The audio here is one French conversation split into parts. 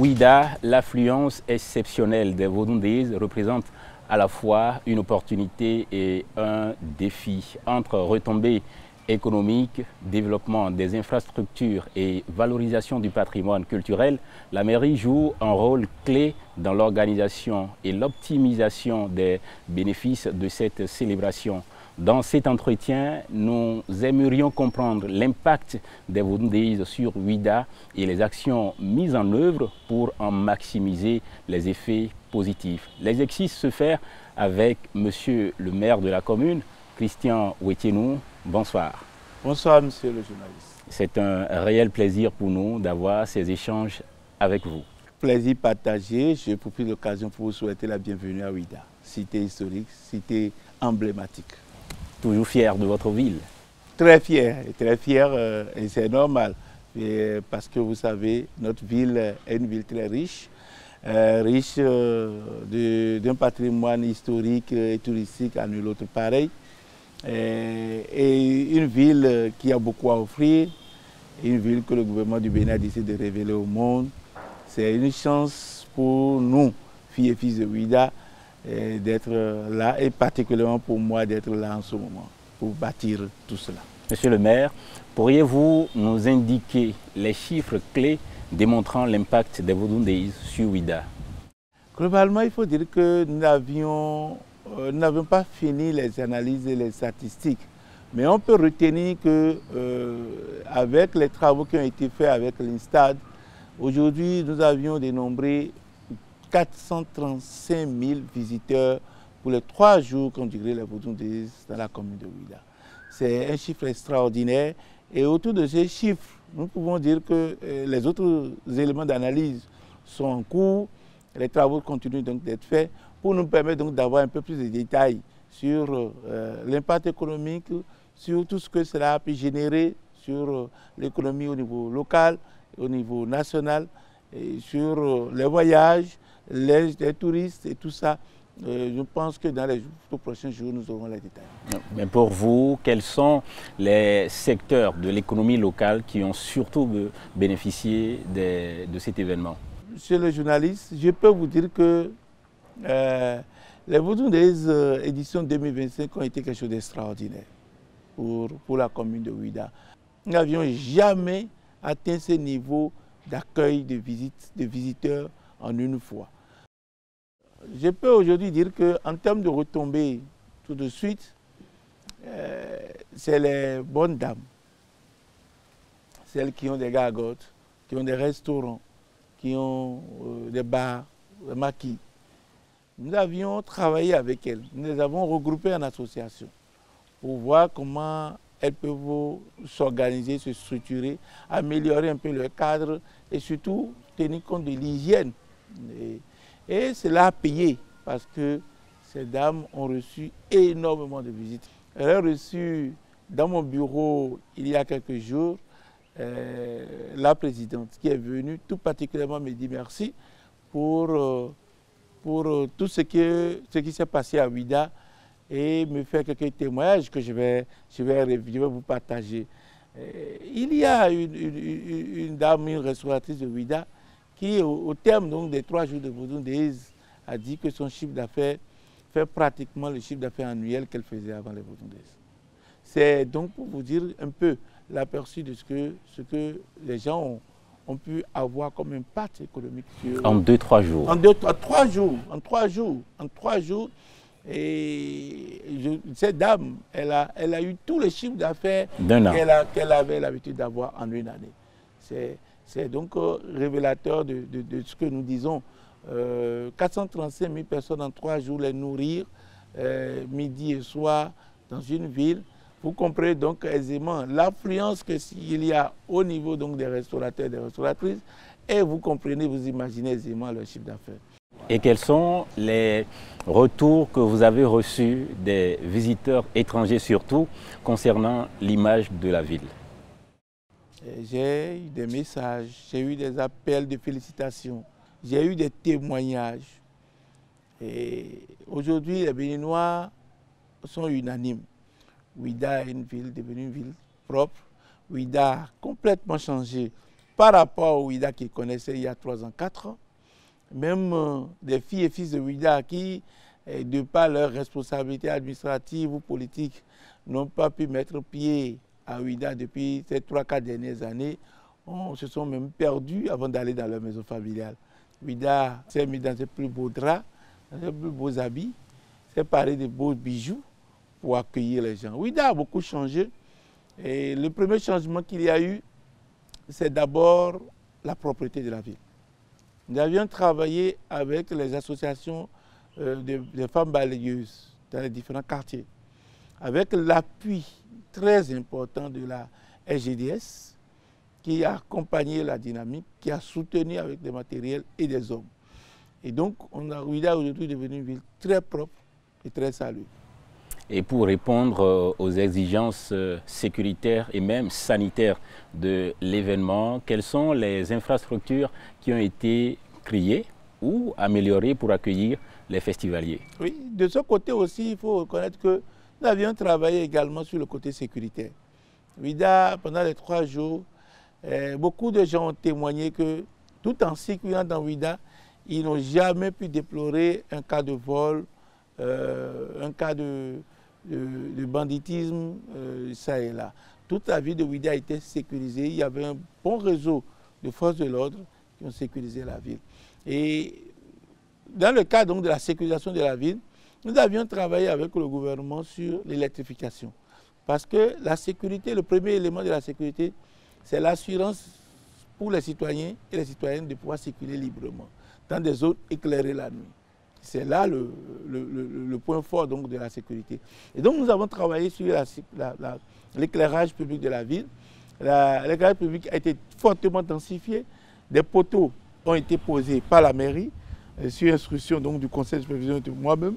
Ouidah, l'affluence exceptionnelle des Vaudondaises représente à la fois une opportunité et un défi. Entre retombées économiques, développement des infrastructures et valorisation du patrimoine culturel, la mairie joue un rôle clé dans l'organisation et l'optimisation des bénéfices de cette célébration. Dans cet entretien, nous aimerions comprendre l'impact des Vaudondaises sur Ouidah et les actions mises en œuvre pour en maximiser les effets positifs. L'exercice se fait avec Monsieur le maire de la commune, Christian Ouetienou. Bonsoir. Bonsoir, monsieur le journaliste. C'est un réel plaisir pour nous d'avoir ces échanges avec vous. Plaisir partagé. Je profite de l'occasion pour vous souhaiter la bienvenue à Ouidah, cité historique, cité emblématique. Toujours fier de votre ville? Très fier, et c'est normal. Parce que vous savez, notre ville est une ville très riche, riche d'un patrimoine historique et touristique à nul autre pareil. Et une ville qui a beaucoup à offrir, une ville que le gouvernement du Bénin a décidé de révéler au monde. C'est une chance pour nous, filles et fils de Ouidah, d'être là, et particulièrement pour moi d'être là en ce moment, pour bâtir tout cela. Monsieur le maire, pourriez-vous nous indiquer les chiffres clés démontrant l'impact des Vaudondaises sur Ouidah? Globalement, il faut dire que nous n'avons pas fini les analyses et les statistiques, mais on peut retenir que avec les travaux qui ont été faits avec l'INSTAD, aujourd'hui nous avions dénombré 435 000 visiteurs pour les 3 jours qu'on dirait les Vaudondaises dans la commune de Ouidah. C'est un chiffre extraordinaire et autour de ces chiffres, nous pouvons dire que les autres éléments d'analyse sont en cours. Les travaux continuent donc d'être faits pour nous permettre donc d'avoir un peu plus de détails sur l'impact économique, sur tout ce que cela a pu générer sur l'économie au niveau local, au niveau national, et sur les voyages, les touristes et tout ça. Je pense que dans les prochains jours, nous aurons les détails. Mais pour vous, quels sont les secteurs de l'économie locale qui ont surtout bénéficié de cet événement? Monsieur le journaliste, je peux vous dire que les Vaudondaises éditions 2025 ont été quelque chose d'extraordinaire pour la commune de Ouidah. Nous n'avions jamais atteint ce niveau d'accueil de visiteurs en une fois. Je peux aujourd'hui dire qu'en termes de retombées, tout de suite, c'est les bonnes dames, celles qui ont des gargotes, qui ont des restaurants, qui ont des bars, des maquis. Nous avions travaillé avec elles, nous les avons regroupées en association pour voir comment elles peuvent s'organiser, se structurer, améliorer un peu leur cadre et surtout tenir compte de l'hygiène. Et cela a payé parce que ces dames ont reçu énormément de visites. Elles ont reçu dans mon bureau il y a quelques jours la présidente qui est venue tout particulièrement me dire merci pour tout ce qui s'est passé à Ouidah et me faire quelques témoignages que je vais vous partager. Il y a une dame, une restauratrice de Ouidah qui, au terme donc, des 3 jours de Vaudondaises, a dit que son chiffre d'affaires fait pratiquement le chiffre d'affaires annuel qu'elle faisait avant les Vaudondaises. C'est donc pour vous dire un peu l'aperçu de ce que les gens ont pu avoir comme impact économique sur... En 2-3 jours. En 3 jours. Et cette dame, elle a eu tous les chiffres d'affaires qu'elle avait l'habitude d'avoir en une année. C'est donc révélateur de ce que nous disons. 435 000 personnes en 3 jours, les nourrir midi et soir dans une ville. Vous comprenez donc aisément l'affluence qu'il y a au niveau donc des restaurateurs et des restauratrices et vous comprenez, vous imaginez aisément leur chiffre d'affaires. Et quels sont les retours que vous avez reçus des visiteurs étrangers surtout concernant l'image de la ville? J'ai eu des messages, j'ai eu des appels de félicitations, j'ai eu des témoignages. Et aujourd'hui, les Béninois sont unanimes. Ouidah est une ville devenue une ville propre. Ouidah a complètement changé par rapport au Ouida qu'ils connaissaient il y a 3 ans, 4 ans. Même des filles et fils de Ouida qui, de par leurs responsabilités administratives ou politiques, n'ont pas pu mettre pied à Ouida depuis ces 3-4 dernières années, se sont même perdus avant d'aller dans leur maison familiale. Ouida s'est mis dans ses plus beaux draps, dans ses plus beaux habits, s'est paré de beaux bijoux pour accueillir les gens. Ouida a beaucoup changé. Et le premier changement qu'il y a eu, c'est d'abord la propreté de la ville. Nous avions travaillé avec les associations des femmes balayeuses dans les différents quartiers, avec l'appui très important de la SGDS, qui a accompagné la dynamique, qui a soutenu avec des matériels et des hommes. Et donc, Ouida aujourd'hui est devenue une ville très propre et très salubre. Et pour répondre aux exigences sécuritaires et même sanitaires de l'événement, quelles sont les infrastructures qui ont été créées ou améliorées pour accueillir les festivaliers? Oui, de ce côté aussi, il faut reconnaître que nous avions travaillé également sur le côté sécuritaire. Ouida, pendant les 3 jours, beaucoup de gens ont témoigné que tout en circulant dans Ouida, ils n'ont jamais pu déplorer un cas de vol, un cas de banditisme, ça et là. Toute la ville de Ouida a été sécurisée. Il y avait un bon réseau de forces de l'ordre qui ont sécurisé la ville. Et dans le cadre donc de la sécurisation de la ville, nous avions travaillé avec le gouvernement sur l'électrification. Parce que la sécurité, le premier élément de la sécurité, c'est l'assurance pour les citoyens et les citoyennes de pouvoir circuler librement dans des zones éclairées la nuit. C'est là le point fort donc, de la sécurité. Et donc nous avons travaillé sur l'éclairage public de la ville. L'éclairage public a été fortement densifié. Des poteaux ont été posés par la mairie, sur instruction donc, du conseil de supervision de moi-même.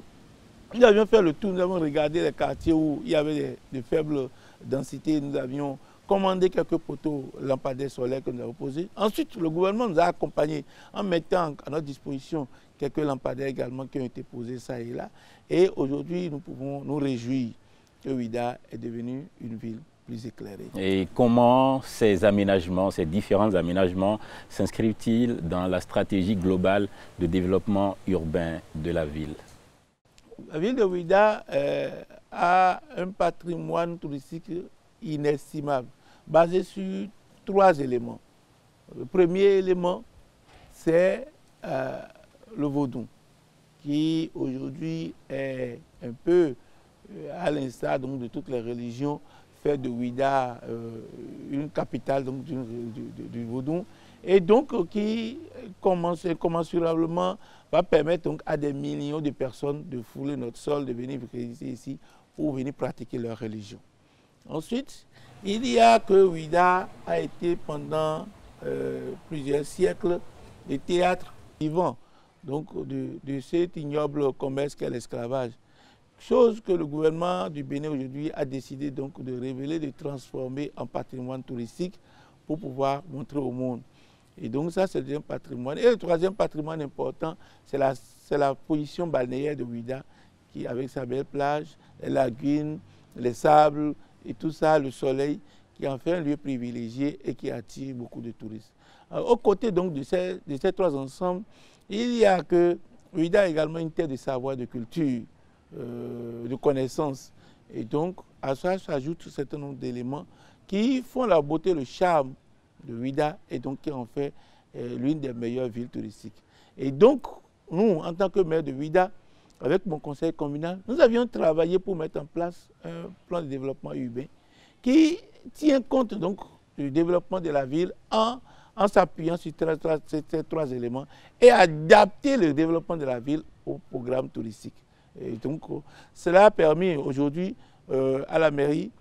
Nous avions fait le tour, nous avons regardé les quartiers où il y avait de faibles densités. Nous avions commandé quelques poteaux lampadaires solaires que nous avons posés. Ensuite, le gouvernement nous a accompagnés en mettant à notre disposition quelques lampadaires également qui ont été posés ça et là. Et aujourd'hui, nous pouvons nous réjouir que Ouida est devenue une ville plus éclairée. Et comment ces aménagements, ces différents aménagements s'inscrivent-ils dans la stratégie globale de développement urbain de la ville? La ville de Ouida a un patrimoine touristique inestimable, basé sur 3 éléments. Le premier élément, c'est le vaudou, qui aujourd'hui est un peu, à l'instar de toutes les religions, fait de Ouida une capitale donc, du vaudou, et donc qui commensurablement va permettre donc, à des millions de personnes de fouler notre sol, de venir résider ici pour venir pratiquer leur religion. Ensuite, il y a que Ouida a été pendant plusieurs siècles le théâtre vivant donc, de cet ignoble commerce qu'est l'esclavage. Chose que le gouvernement du Bénin aujourd'hui a décidé donc de révéler, de transformer en patrimoine touristique pour pouvoir montrer au monde. Et donc ça, c'est le deuxième patrimoine. Et le troisième patrimoine important, c'est la position balnéaire de Ouida, qui, avec sa belle plage, les lagunes, les sables et tout ça, le soleil, qui en fait un lieu privilégié et qui attire beaucoup de touristes. Alors, aux côtés donc de ces 3 ensembles, il y a que Ouida a également une terre de savoir, de culture, de connaissances. Et donc, à ça s'ajoutent un certain nombre d'éléments qui font la beauté, le charme de Ouida et donc qui en fait l'une des meilleures villes touristiques. Et donc, nous, en tant que maire de Ouida, avec mon conseil communal, nous avions travaillé pour mettre en place un plan de développement urbain qui tient compte donc du développement de la ville en s'appuyant sur ces 3 éléments et adapter le développement de la ville au programme touristique. Et donc, cela a permis aujourd'hui à la mairie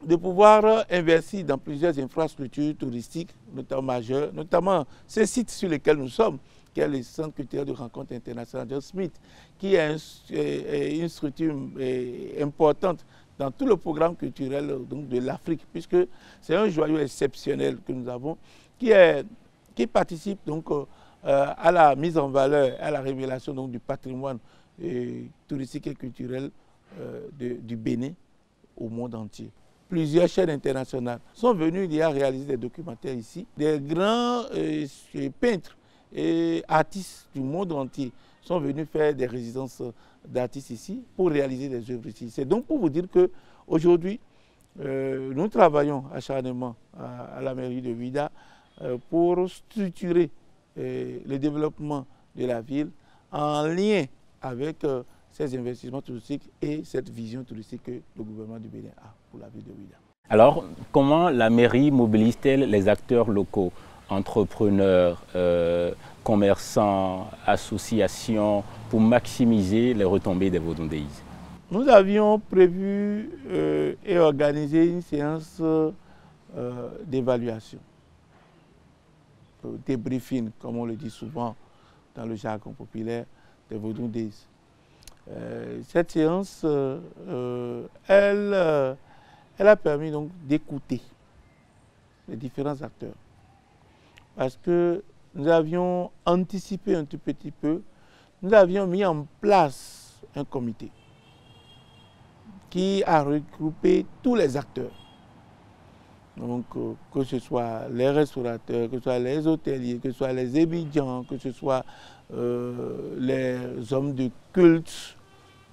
de pouvoir investir dans plusieurs infrastructures touristiques, notamment majeures, notamment ces sites sur lesquels nous sommes, qui est le Centre culturel de rencontre internationale John Smith, qui est une structure importante dans tout le programme culturel donc, de l'Afrique, puisque c'est un joyau exceptionnel que nous avons, qui participe donc à la mise en valeur, à la révélation donc, du patrimoine touristique et culturel du Bénin au monde entier. plusieurs chaînes internationales sont venues il y a réaliser des documentaires ici. Des grands peintres et artistes du monde entier sont venus faire des résidences d'artistes ici pour réaliser des œuvres ici. C'est donc pour vous dire qu'aujourd'hui, nous travaillons acharnement à la mairie de Ouidah pour structurer le développement de la ville en lien avec ces investissements touristiques et cette vision touristique que le gouvernement du Bénin a pour la ville de Ouidah. Alors, comment la mairie mobilise-t-elle les acteurs locaux, entrepreneurs, commerçants, associations, pour maximiser les retombées des Vodou Days? Nous avions prévu et organisé une séance d'évaluation, débriefing, comme on le dit souvent dans le jargon populaire des Vodou Days. Cette séance, elle a permis donc d'écouter les différents acteurs. Parce que nous avions anticipé un tout petit peu, nous avions mis en place un comité qui a regroupé tous les acteurs. Donc, que ce soit les restaurateurs, que ce soit les hôteliers, que ce soit les étudiants, que ce soit les hommes de culte,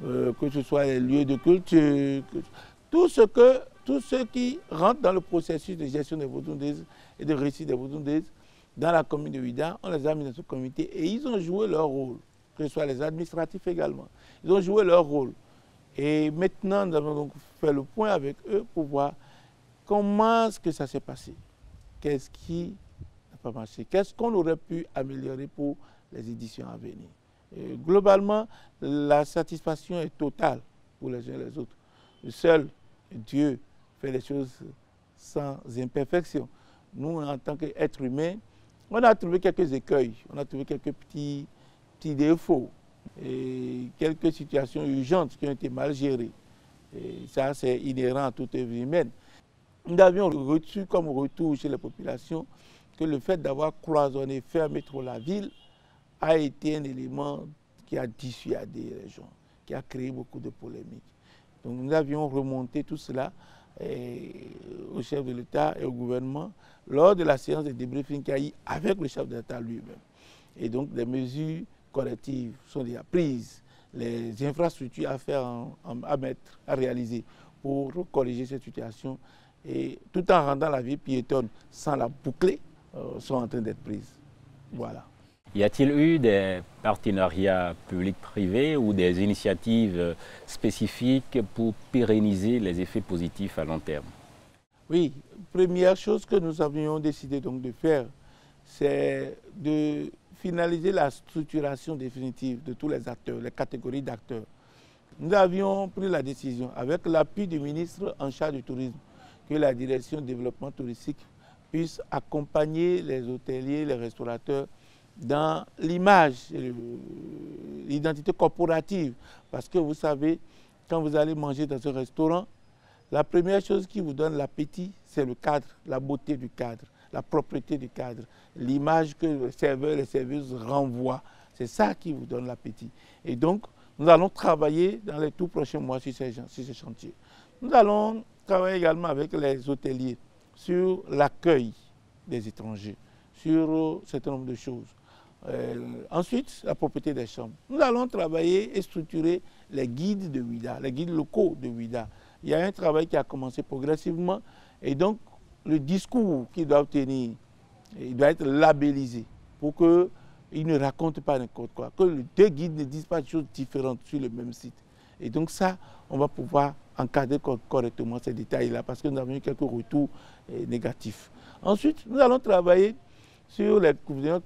que ce soit les lieux de culture, tout ce qui rentre dans le processus de gestion des Vodou Days et de réussite des Vodou Days dans la commune de Ouidah, on les a mis dans ce comité et ils ont joué leur rôle, que ce soit les administratifs également. Ils ont joué leur rôle. Et maintenant, nous avons donc fait le point avec eux pour voir comment est-ce que ça s'est passé. Qu'est-ce qui n'a pas marché? Qu'est-ce qu'on aurait pu améliorer pour les éditions à venir? Et globalement, la satisfaction est totale pour les uns et les autres. Seul Dieu fait les choses sans imperfection. Nous, en tant qu'êtres humains, on a trouvé quelques écueils, on a trouvé quelques petits défauts et quelques situations urgentes qui ont été mal gérées. Et ça, c'est inhérent à toute œuvre humaine. Nous avions reçu comme retour chez les populations que le fait d'avoir cloisonné, fermé trop la ville a été un élément qui a dissuadé les gens, qui a créé beaucoup de polémiques. Donc nous avions remonté tout cela au chef de l'État et au gouvernement lors de la séance de débriefing qu'il y a eu avec le chef de l'État lui-même. Et donc des mesures correctives sont déjà prises, les infrastructures à faire, à réaliser pour corriger cette situation et tout en rendant la vie piétonne sans la boucler sont en train d'être prises. Voilà. Y a-t-il eu des partenariats publics-privés ou des initiatives spécifiques pour pérenniser les effets positifs à long terme? Oui, première chose que nous avions décidé donc de faire, c'est de finaliser la structuration définitive de tous les acteurs, les catégories d'acteurs. Nous avions pris la décision, avec l'appui du ministre en charge du tourisme, que la direction développement touristique puisse accompagner les hôteliers, les restaurateurs dans l'image, l'identité corporative. Parce que vous savez, quand vous allez manger dans un restaurant, la première chose qui vous donne l'appétit, c'est le cadre, la beauté du cadre, la propreté du cadre, l'image que le serveur et les serveuses renvoient. C'est ça qui vous donne l'appétit. Et donc, nous allons travailler dans les tout prochains mois sur ces chantiers. Nous allons travailler également avec les hôteliers sur l'accueil des étrangers, sur un certain nombre de choses. Ensuite, la propriété des chambres. Nous allons travailler et structurer les guides de Ouidah, les guides locaux de Ouidah. Il y a un travail qui a commencé progressivement et donc le discours qu'ils doivent tenir, il doit être labellisé pour qu'ils ne racontent pas n'importe quoi, que les deux guides ne disent pas de choses différentes sur le même site. Et donc ça, on va pouvoir encadrer correctement ces détails-là parce que nous avons eu quelques retours négatifs. Ensuite, nous allons travailler sur les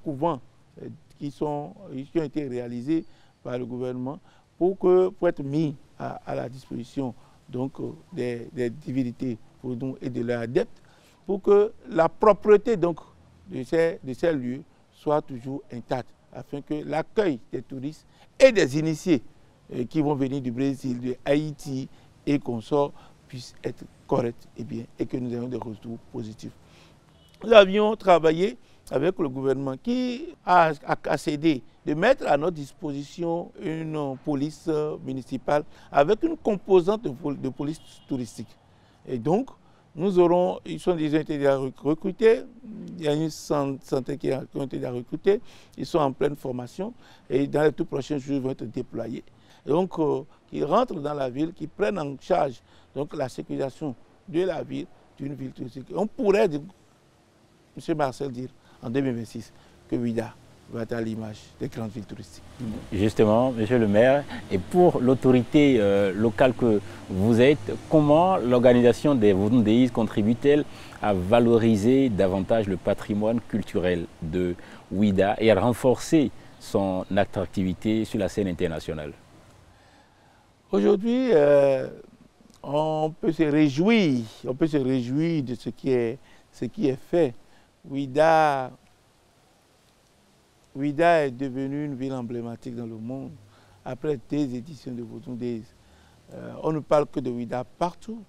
couvents qui ont été réalisés par le gouvernement pour être mis à la disposition donc, des divinités et de leurs adeptes pour que la propreté donc, de ces lieux soit toujours intacte afin que l'accueil des touristes et des initiés qui vont venir du Brésil, de Haïti et consorts puisse être correct et bien et que nous ayons des retours positifs. Nous avions travaillé avec le gouvernement qui a cédé de mettre à notre disposition une police municipale avec une composante de police touristique. Et donc, Ils sont déjà été recrutés, il y a une centaine qui ont été recrutés, ils sont en pleine formation et dans les tout prochains jours, ils vont être déployés. Et donc, qu'ils rentrent dans la ville, qu'ils prennent en charge donc, la sécurisation de la ville, d'une ville touristique. On pourrait, M. Marcel, dire en 2026 que Ouidah va être à l'image des grandes villes touristiques. Justement, Monsieur le maire, et pour l'autorité locale que vous êtes, comment l'organisation des Vodou Days contribue-t-elle à valoriser davantage le patrimoine culturel de Ouidah et à renforcer son attractivité sur la scène internationale? Aujourd'hui, on peut se réjouir de ce qui est fait. Ouidah est devenue une ville emblématique dans le monde après des éditions de Vodou Days. On ne parle que de Ouidah partout.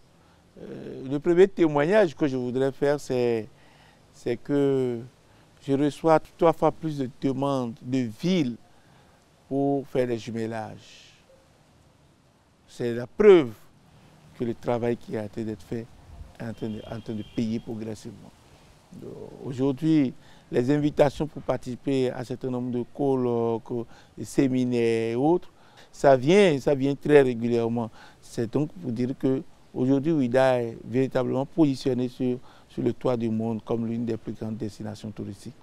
Le premier témoignage que je voudrais faire, c'est que je reçois 3 fois plus de demandes de villes pour faire des jumelages. C'est la preuve que le travail qui a été fait est en train de payer progressivement. Aujourd'hui, les invitations pour participer à un certain nombre de colloques, de séminaires et autres, ça vient très régulièrement. C'est donc pour dire qu'aujourd'hui, Ouidah est véritablement positionné sur le toit du monde comme l'une des plus grandes destinations touristiques.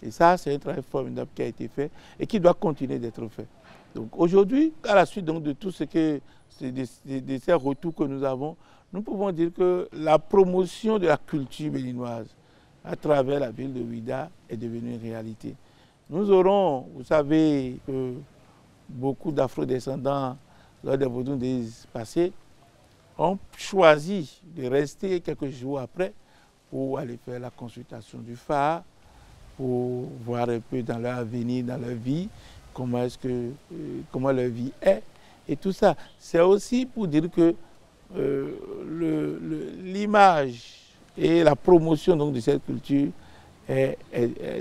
Et ça, c'est un travail formidable qui a été fait et qui doit continuer d'être fait. Donc aujourd'hui, à la suite donc, de tout ce que, de ces retours que nous avons, nous pouvons dire que la promotion de la culture béninoise à travers la ville de Ouidah est devenue une réalité. Nous aurons, vous savez, beaucoup d'afro-descendants lors des Vodou Days passés ont choisi de rester quelques jours après pour aller faire la consultation du phare, pour voir un peu dans leur avenir, dans leur vie, comment leur vie est et tout ça. C'est aussi pour dire que l'image et la promotion donc, de cette culture est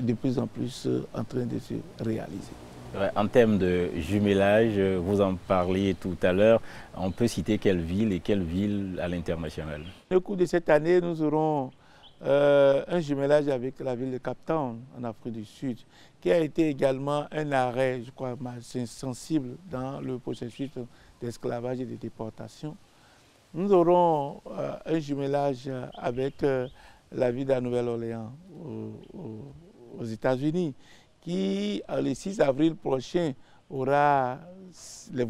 de plus en plus en train de se réaliser. En termes de jumelage, vous en parliez tout à l'heure, on peut citer quelle ville et quelle ville à l'international? Au cours de cette année, nous aurons un jumelage avec la ville de Cape Town en Afrique du Sud, qui a été également un arrêt, je crois, sensible dans le processus d'esclavage et de déportation. Nous aurons un jumelage avec la ville de la Nouvelle-Orléans aux États-Unis, qui, le 6 avril prochain, aura ces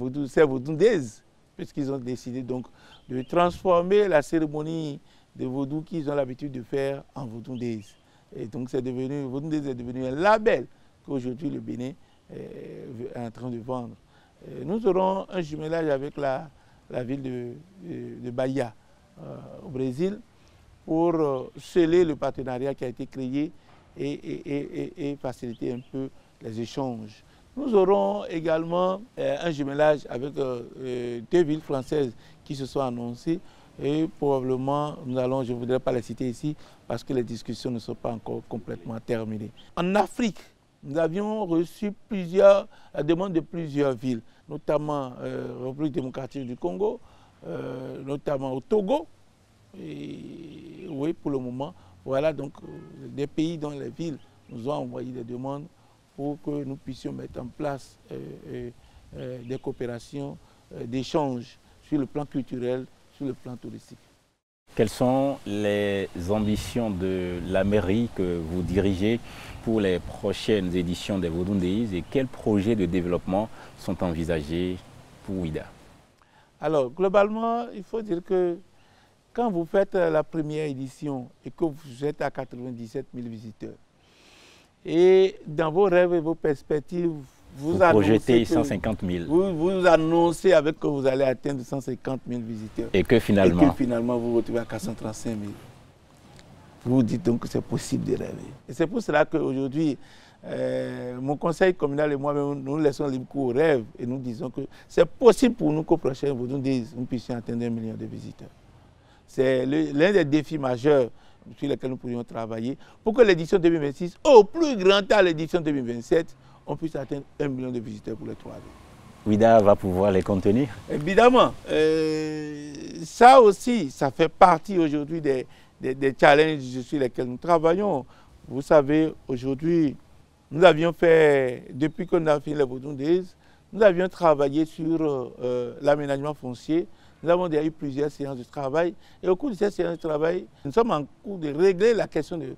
Vodou Days, puisqu'ils ont décidé donc de transformer la cérémonie de Vodou qu'ils ont l'habitude de faire en Vodou Days. Et donc Vodou Days est devenu un label qu'aujourd'hui le Bénin est en train de vendre. Nous aurons un jumelage avec la ville de Bahia, au Brésil, pour sceller le partenariat qui a été créé et faciliter un peu les échanges. Nous aurons également un jumelage avec 2 villes françaises qui se sont annoncées et probablement, je ne voudrais pas les citer ici parce que les discussions ne sont pas encore complètement terminées. En Afrique, nous avions reçu la demande de plusieurs villes, notamment la République démocratique du Congo, notamment au Togo. Et oui, pour le moment, voilà donc des pays dont les villes nous ont envoyé des demandes pour que nous puissions mettre en place des coopérations, d'échanges sur le plan culturel, sur le plan touristique. Quelles sont les ambitions de la mairie que vous dirigez pour les prochaines éditions des Vodou Days et quels projets de développement sont envisagés pour Ouidah? Alors, globalement, il faut dire que quand vous faites la première édition et que vous êtes à 97 000 visiteurs, et dans vos rêves et vos perspectives, vous projetez 150 000. Vous annoncez avec que vous allez atteindre 150 000 visiteurs. Et que finalement vous vous retrouvez à 435 000. Vous vous dites donc que c'est possible de rêver. Et c'est pour cela qu'aujourd'hui, mon conseil communal et moi-même, nous laissons libre cours aux rêves et nous disons que c'est possible pour nous qu'au prochain Vodou Days, nous puissions atteindre 1 million de visiteurs. C'est l'un des défis majeurs sur lesquels nous pourrions travailler pour que l'édition 2026, au plus grand tard l'édition 2027, on puisse atteindre 1 million de visiteurs pour les 3 villes. Ouida va pouvoir les contenir? Évidemment, ça aussi, ça fait partie aujourd'hui des challenges sur lesquels nous travaillons. Vous savez, aujourd'hui, nous avions fait, depuis qu'on a fini les Vodou Days, nous avions travaillé sur l'aménagement foncier. Nous avons déjà eu plusieurs séances de travail. Et au cours de ces séances de travail, nous sommes en cours de régler la question du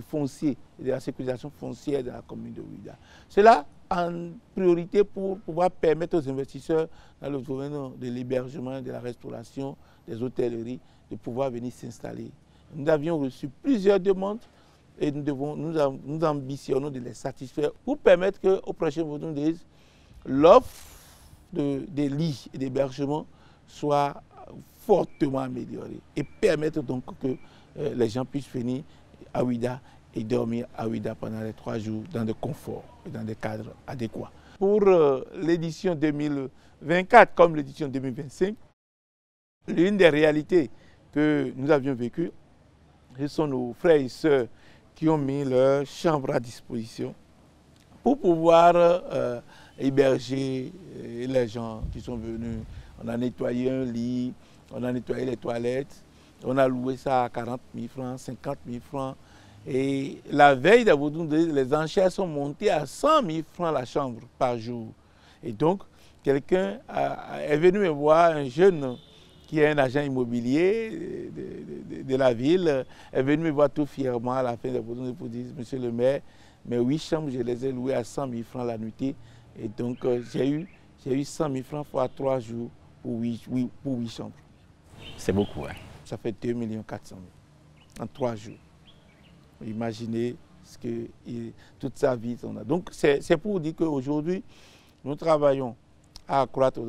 foncier, de la sécurisation foncière de la commune de Ouida. Cela en priorité pour pouvoir permettre aux investisseurs dans le domaine de l'hébergement, de la restauration, des hôtelleries, de pouvoir venir s'installer. Nous avions reçu plusieurs demandes et nous ambitionnons de les satisfaire pour permettre qu'au prochain Vodou Days, l'offre des lits et d'hébergement soit fortement améliorée et permettre donc que les gens puissent venir à Ouida et dormir à Ouida pendant les 3 jours dans des conforts et dans des cadres adéquats. Pour l'édition 2024 comme l'édition 2025, l'une des réalités que nous avions vécues, ce sont nos frères et sœurs qui ont mis leur chambre à disposition pour pouvoir héberger les gens qui sont venus. On a nettoyé un lit, on a nettoyé les toilettes, on a loué ça à 40 000 francs, 50 000 francs. Et la veille de Vodou Days, les enchères sont montées à 100 000 francs la chambre par jour. Et donc, quelqu'un est venu me voir, un jeune qui est un agent immobilier de la ville, est venu me voir tout fièrement à la fin de Vodou Days pour dire, monsieur le maire, mes 8 chambres, je les ai louées à 100 000 francs la nuitée. Et donc, j'ai eu 100 000 francs fois 3 jours pour 8 chambres. C'est beaucoup, hein? Ça fait 2 400 000 en 3 jours. Imaginez ce que toute sa vie on a. Donc, c'est pour dire qu'aujourd'hui, nous travaillons à accroître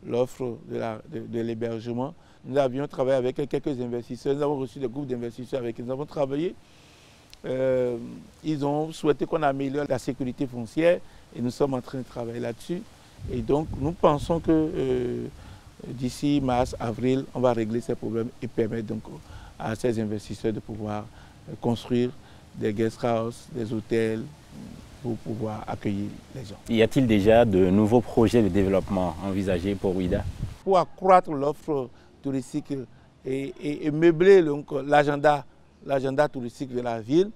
l'offre de l'hébergement. Nous avions travaillé avec quelques investisseurs. Nous avons reçu des groupes d'investisseurs avec qui nous avons travaillé. Ils ont souhaité qu'on améliore la sécurité foncière et nous sommes en train de travailler là-dessus. Et donc, nous pensons que d'ici mars, avril, on va régler ces problèmes et permettre donc à ces investisseurs de pouvoir construire des guest houses, des hôtels pour pouvoir accueillir les gens. Y a-t-il déjà de nouveaux projets de développement envisagés pour Ouida? Pour accroître l'offre touristique et meubler l'agenda touristique de la ville,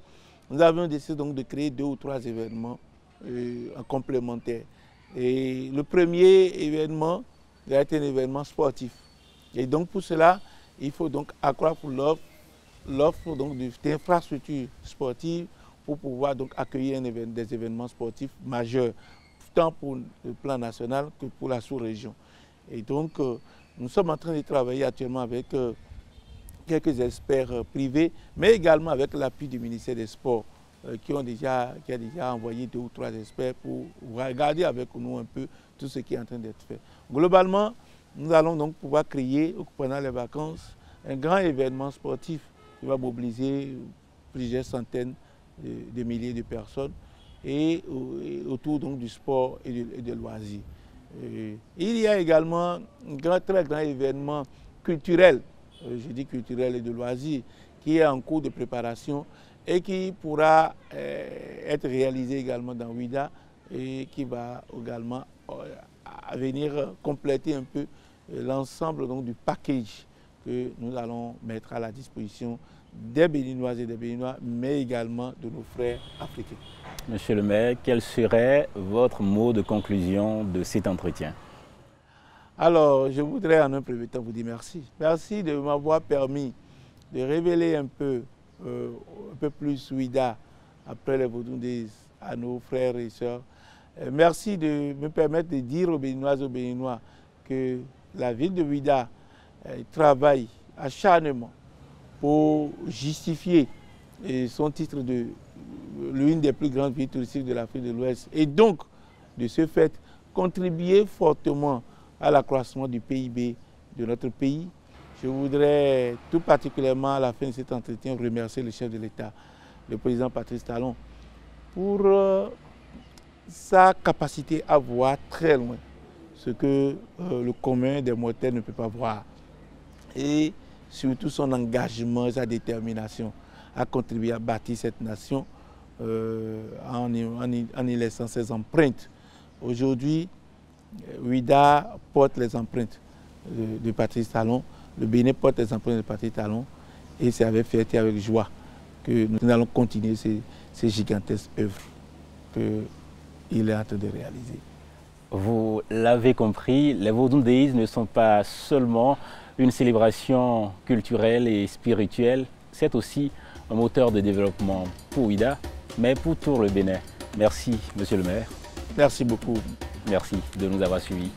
nous avons décidé donc de créer 2 ou 3 événements complémentaires. Et le premier événement va être un événement sportif. Et donc pour cela, il faut donc accroître l'offre d'infrastructures sportives pour pouvoir donc accueillir des événements sportifs majeurs, tant pour le plan national que pour la sous-région. Et donc nous sommes en train de travailler actuellement avec quelques experts privés, mais également avec l'appui du ministère des Sports, qui a déjà envoyé 2 ou 3 experts pour regarder avec nous un peu tout ce qui est en train d'être fait. Globalement, nous allons donc pouvoir créer, pendant les vacances, un grand événement sportif qui va mobiliser plusieurs centaines de milliers de personnes et autour donc du sport et de loisirs. Il y a également un très grand événement culturel, je dis culturel et de loisirs, qui est en cours de préparation et qui pourra être réalisé également dans Ouida et qui va également venir compléter un peu l'ensemble du package que nous allons mettre à la disposition des Béninoises et des Béninois, mais également de nos frères africains. Monsieur le maire, quel serait votre mot de conclusion de cet entretien? Alors, je voudrais en un premier temps vous dire merci. Merci de m'avoir permis de révéler un peu plus Ouida après les Vodou Days à nos frères et sœurs. Merci de me permettre de dire aux Béninoises et aux Béninois que la ville de Ouida travaille acharnement pour justifier son titre de l'une des plus grandes villes touristiques de l'Afrique de l'Ouest et donc, de ce fait, contribuer fortement à l'accroissement du PIB de notre pays. Je voudrais tout particulièrement à la fin de cet entretien remercier le chef de l'État, le président Patrice Talon, pour sa capacité à voir très loin ce que le commun des mortels ne peut pas voir. Et surtout son engagement et sa détermination à contribuer à bâtir cette nation en y laissant ses empreintes. Aujourd'hui, Ouida porte les empreintes de Patrice Talon, le Bénin porte les empreintes de Patrice Talon, et c'est avec fierté, avec joie que nous allons continuer ces gigantesques œuvres qu'il est en train de réaliser. Vous l'avez compris, les Vodun Days ne sont pas seulement une célébration culturelle et spirituelle, c'est aussi un moteur de développement pour Ouida, mais pour tout le Bénin. Merci, monsieur le maire. Merci beaucoup. Merci de nous avoir suivis.